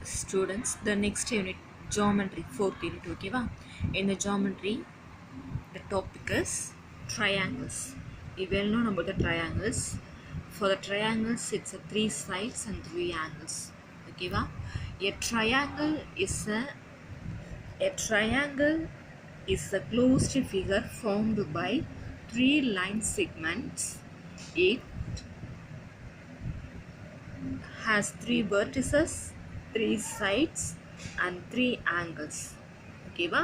Students, the next unit, geometry, 4th unit, okay va? In the geometry, the topic is triangles. We well know about the triangles. For the triangles, it's a 3 sides and 3 angles, okay va? A triangle is a closed figure formed by 3 line segments. It has 3 vertices, 3 sides and 3 angles. Okay va?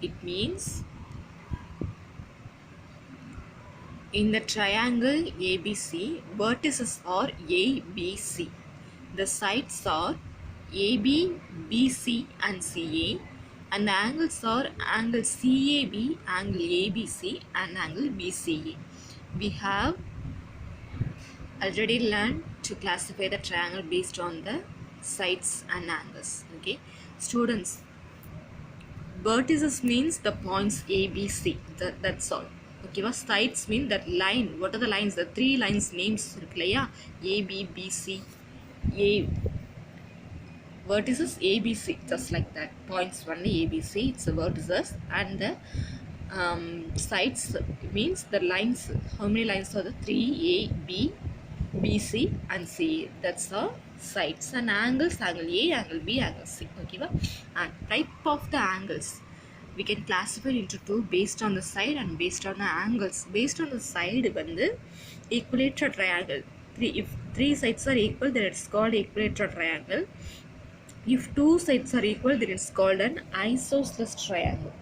It means in the triangle ABC, vertices are ABC. The sides are AB, BC and CA, and the angles are angle CAB, angle ABC and angle BCA. We have already learned to classify the triangle based on the sides and angles. Okay, students, vertices means the points A, B, C. That's all. Okay, well, sides mean that line. What are the lines? The 3 lines names A, B, B, C. A vertices A, B, C. Just like that. Points only A, B, C. It's the vertices, and the sides means the lines. How many lines are the 3 A, B, B, C and C? That's the sides. And angles, angle A, angle B, angle C. Okay, well? And type of the angles we can classify into 2 based on the side and based on the angles. Based on the side, equilateral triangle. If 3 sides are equal, then it's called equilateral triangle. If 2 sides are equal, then it's called an isosceles triangle.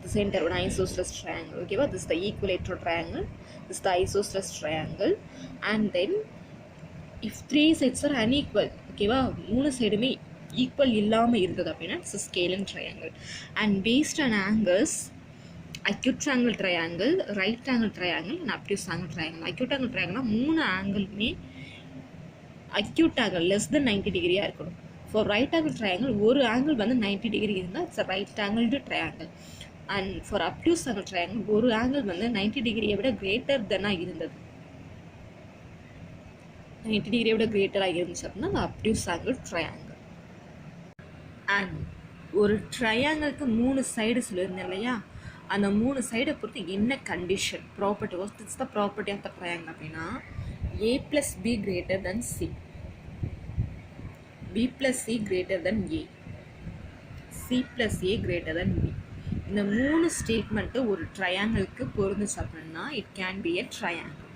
The center one isosceles triangle. Okay, well, this is the equilateral triangle. This is the isosceles triangle. And then if 3 sides are unequal, okay, well, 3 sides equal இல்லாம இருந்தது அப்படின்னா it's a scalene triangle. And based on angles, acute angle triangle, right angle triangle and obtuse angle triangle. Acute angle triangle 3 ஆங்கிளுமே acute angle less than 90 degree இருக்கணும். For right angle triangle ஒரு angle 90 degree இருந்தா it's a right angled triangle. And for obtuse angle triangle ஒரு angle 90 degree விட greater than இருந்தது. 90 degree விட greater இருந்துச்சு அப்படின்னா the obtuse angle triangle. And ஒரு ட்ரையாங்கிளுக்கு 3 சைடு சொல்லியிருந்தேன் இல்லையா, அந்த 3 சைடை பொறுத்து என்ன condition property was it's the property of the triangle அப்படின்னா A plus B greater than C, B plus C greater than A, C plus A greater than B. இந்த 3 statement ஒரு ட்ரையாங்கிளுக்கு பொருந்துச்சு அப்படின்னா it can be a triangle.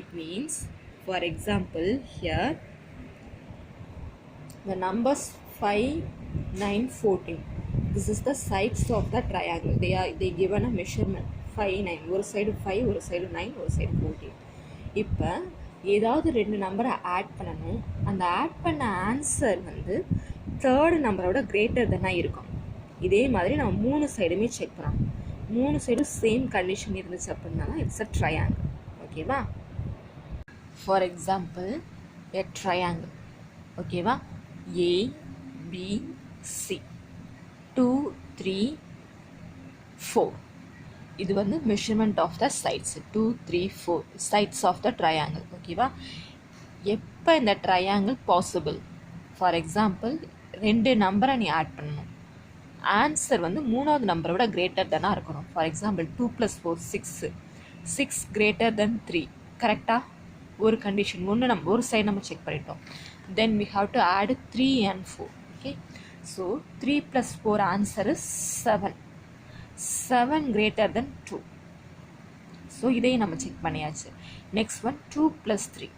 It means for example here the numbers 5, 9, 14. This is the sides of the triangle. They given a measurement 5, 9. ஒரு side 5, ஒரு side 9, ஒரு side 14. இப்போ ஏதாவது 2 நம்பரை add பண்ணணும். அந்த ஆட் பண்ண ஆன்சர் தேர்டு நம்பரோட கிரேட்டர் தென்னாக இருக்கும். இதே மாதிரி நம்ம 3 சைடுமே செக் பண்ணணும். 3 சைடும் சேம் கண்டிஷன் இருந்துச்சு அப்படின்னா இட்ஸ் அ ட்ரையாங்கிள். ஓகேவா? For example a triangle. ஓகேவா? A, B, C 2, 3, 4. இது measurement of the sides 2, 3, 4 sides of the triangle. ஓகேவா? எப்போ இந்த triangle possible? ஃபார் எக்ஸாம்பிள் 2 நம்பரை நீ ஆட் பண்ணணும். ஆன்சர் 3வது நம்பரை விட கிரேட்டர் தெனாக இருக்கணும். For example 2 + 4 6, 6 greater than 3. கரெக்டாக? ஒரு கண்டிஷன் ஒரு சைடு நம்ம செக் பண்ணிட்டோம். Then we have to add 3 and 4. Okay, so 3 plus 4 answer is 7. 7 greater than 2. So இதையும் நம்ம செக் பண்ணியாச்சு. Next one 2 plus 3.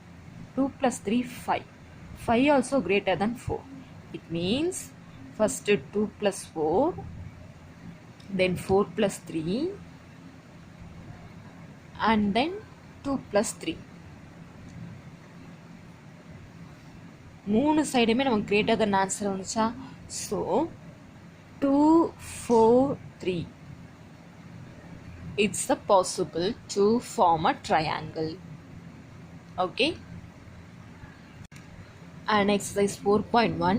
2 plus 3 5. 5 also greater than 4. It means first 2 plus 4, then 4 plus 3, and then 2 plus 3. 3 சைடுமே நமக்கு greater than answer வந்துச்சா? So 2, 4, 3 it's the possible to form a triangle. Okay, and exercise 4.1,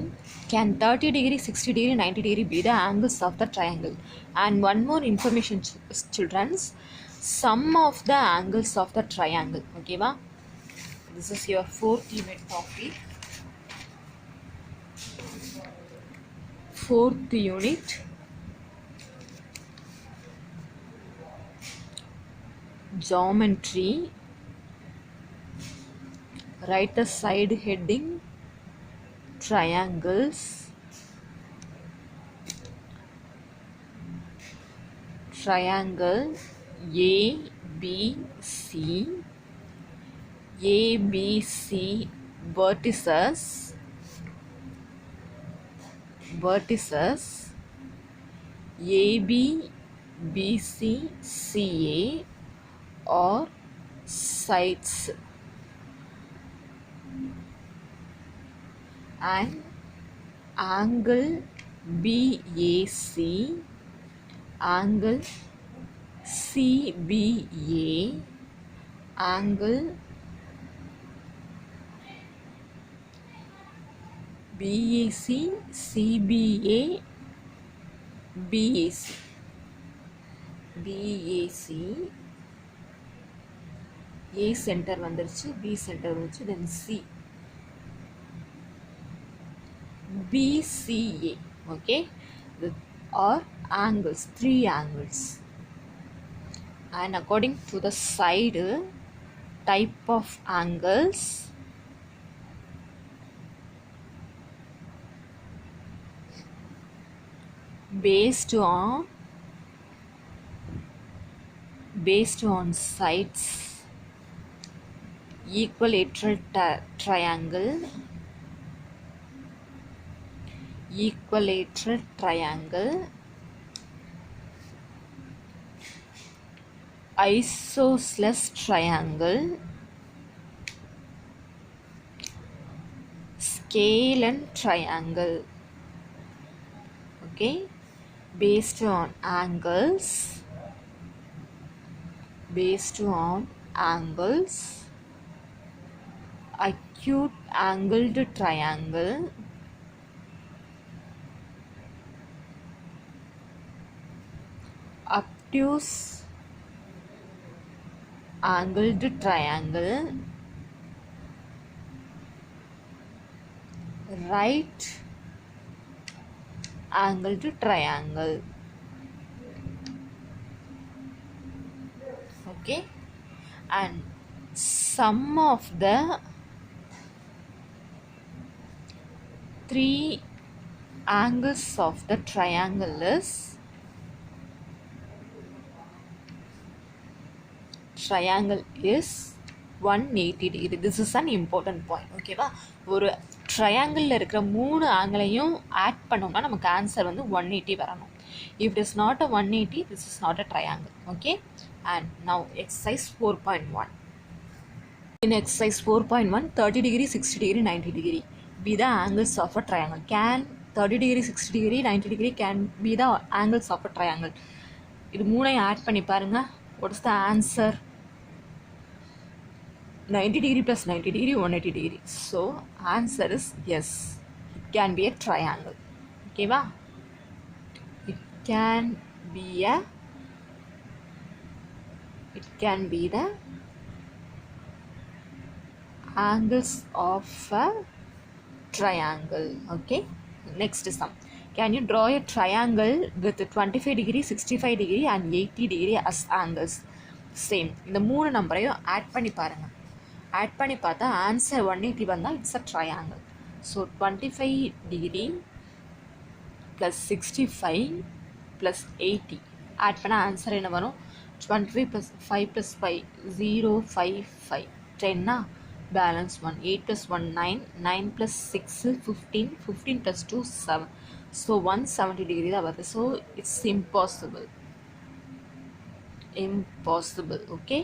can 30 degree, 60 degree, 90 degree be the angles of the triangle? And one more information, children's, sum of the angles of the triangle. Okay va? This is your 4th unit topic. Fourth unit, geometry. Write the side heading triangles. Triangle ABC. ABC vertices. AB, BC, CA or sides, and angle BAC, angle CBA, angle BAC, CBA, BAC, A center வந்துருச்சு, B center வந்துருச்சு, then C, BCA, okay, or angles, 3 angles. And according to the side type of angles, based on sides, equilateral triangle, isosceles triangle, scalene triangle, okay, based on angles, acute angled triangle, obtuse angled triangle, right angled triangle, okay, and sum of the 3 angles of the triangle is 180 degree. This is an important point, ஓகேவா? ஒரு ட்ரையாங்கிளில் இருக்கிற 3 ஆங்கிளையும் add பண்ணோம்னா நமக்கு answer வந்து 180 வரணும். If it is not a 180, this is not a triangle, okay? And now exercise 4.1. In exercise 4.1, 30 degree, 60 degree, 90 degree be the angles of a triangle. Can 30 degree, 60 degree, 90 degree can be the angles of a triangle? இது மூணையும் add பண்ணி பாருங்க. What is the answer? 90 degree plus 90 degree, 180 degree. So answer is yes, it can be a triangle. Okay va? It can be the angles of a triangle. Okay, next sum. Can you draw a triangle with 25 degree, 65 degree and 80 degree as angles? Same. இந்த 3 நம்பரையும் add பண்ணி பாருங்க. Add பண்ணி பார்த்தா answer 180 வந்தால் it's a triangle. So 25 degree plus 65 plus 80 add பண்ண answer என்ன வரும்? 25 plus 5 plus 5 0 5 5 10 balance 1 8 plus 1 9 9 plus 6 15 15 plus 2 7. So 170 degree தான் வருது. So it's impossible. Okay.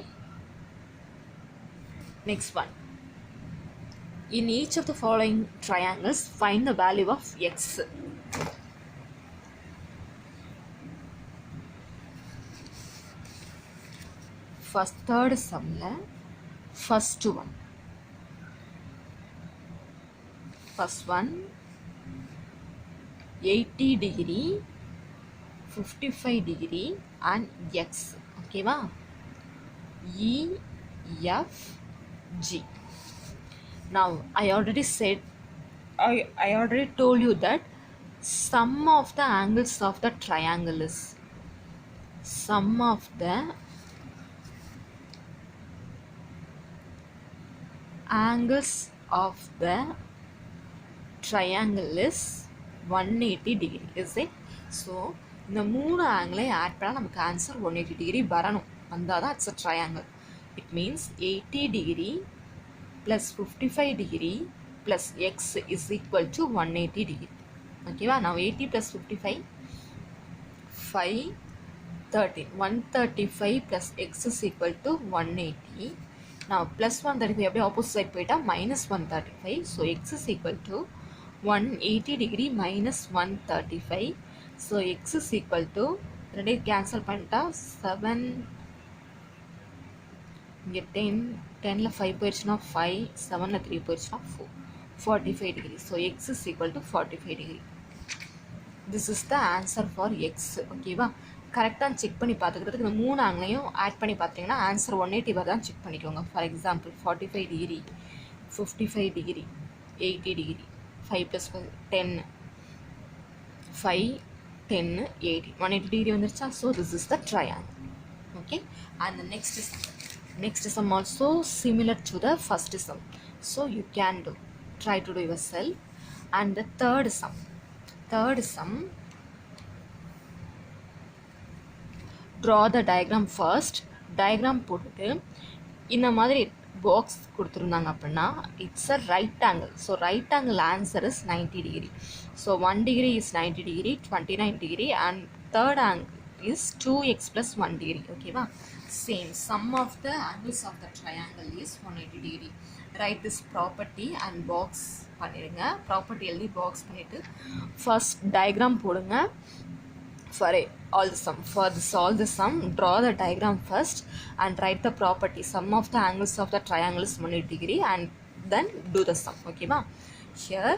Next one. In each of the following triangles, find the value of x. First, third sum la first one. First one 80 degree, 55 degree and x. Okay va? E, F, G. Now I already told you that sum of the angles of the triangle is sum of the angles of the triangle is 180 degree, is it? So இந்த மூணு ஆங்கிளை add பண்ணால் நமக்கு answer 180 degree வரணும், வந்தால் தான் it's a triangle. It means 80 degree plus 55 degree plus X is equal to 180 degree. ஓகேவா? நான் 80 plus 55 5 13 135 plus X is equal to 180. Now plus 135 அப்படியே opposite side போயிட்டா minus 135. So x is equal to 180 degree minus 135. So x is equal to ரெண்டே cancel பண்ணிட்டா 7 இங்கே 10ல 5 போயிடுச்சுன்னா 5 7ல 3 போயிடுச்சுன்னா 45 degree. So x is equal to 45 degree. This is the answer for x. ஓகேவா? கரெக்டாக check பண்ணி பார்த்துக்கிறதுக்கு இந்த மூணு ஆங்கிலையும் ஆட் பண்ணி பார்த்தீங்கன்னா ஆன்சர் 180 தான் செக் பண்ணிக்கோங்க. For example 45 degree 55 degree 80 degree 5 + 10 5 10 80 180 degree வந்துருச்சா? So this is the triangle. Okay, and the next sum also similar to the first sum, so you can try to do yourself. And the third sum draw the diagram first. diagram போட்டுட்டு இந்த மாதிரி box கொடுத்துருந்தாங்க அப்படின்னா it's a right angle. So right angle answer is 90 degree. So 1 degree is 90 degree 29 degree and third angle is 2x + 1 degree. ஓகேவா? Same sum of the angles of the triangle is 180 degree. write this property and box பண்ணிடுங்க. Property எழுதி box பண்ணிவிட்டு first diagram போடுங்க. For all the sum, draw the diagram first and write the property. Sum of the angles of the triangle is 180 degree and then do the sum. Okay va? Here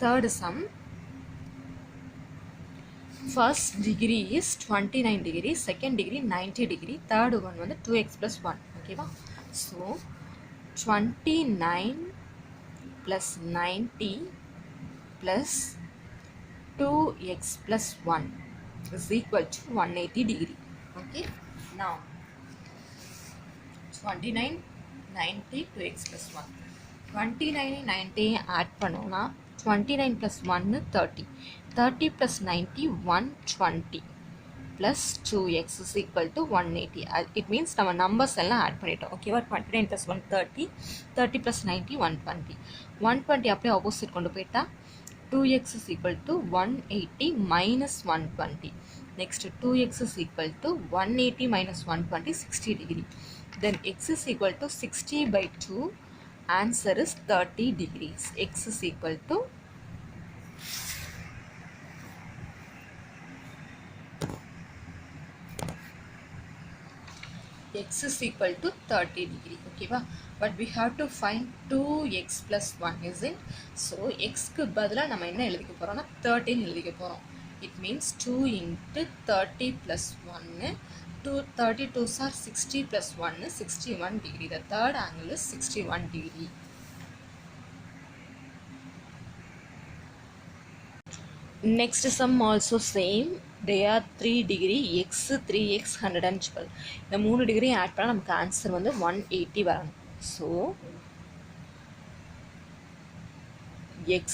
third sum, first degree is 29 degree, second degree 90 degree, third one வந்து 2x + 1. Okay va? So 29 plus 90 plus 2x + 1 is equal to 180 degree. Okay, now 29 90 2x + 1 29 90 add பண்ணோம்னா 29 + 1 30 30 + 90 120 plus 2x is equal to 180. It means நம்ம numbers எல்லாம் add பண்ணிட்டோம். ஓகேவா? 29 + 1 30 30 + 90 120 120 அப்படியே opposite கொண்டு போயிட்டா 2x is equal to 180 minus 120. Next 2x is equal to 180 minus 120 60 degree. Then x is equal to 60 by 2. Answer is 30 degrees. X is equal to x is equal to 30 degree. Okay va? But we have to find 2x + 1, is it? So x க்கு பதிலா நம்ம என்ன எழுதிக்க போறோம்னா 13 எழுதிக்க போறோம். It means 2 into 30 plus 1. 32s are 60 plus 1 is 61 degree. The third angle is 61 degree. Next sum also same. They are 3 degree x 3x 112. இந்த 3 degree add பண்ணால் நமக்கு ஆன்சர் வந்து 180 வரணும். So x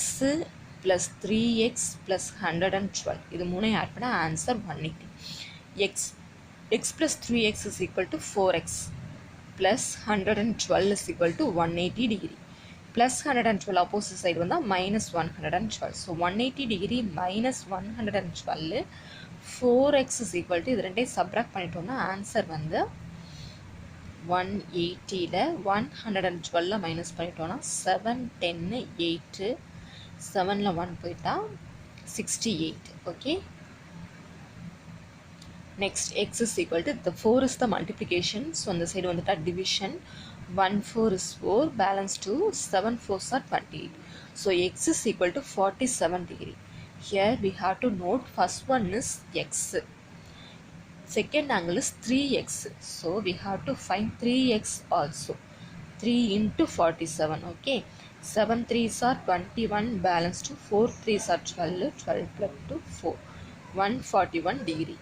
plus 3x plus 112 இது மூணையும் add பண்ணால் answer 180. x plus 3x is equal to 4x plus 112 is equal to 180 degree. Plus 112 opposite side வந்தால் minus 112. So 180 degree minus 112 4x is equal to இது ரெண்டே subtract பண்ணிட்டோம்னா answer வந்து 180ல 112 minus பண்ணிட்டோம்னா 7 10 8 7ல 1 போயிட்டா 68. Okay, next x is equal to the 4 is the multiplication, so on the side வந்துட்டா division. 1 4 is 4, balance 2, 7 4s are 28. So x is equal to 47 degree. Here we have to note first one is x, second angle is 3x, so we have to find 3x also. 3 into 47. Okay, 7 3s are 21, balanced 4 3s are 12, 12 plus 2 4, 141 degree.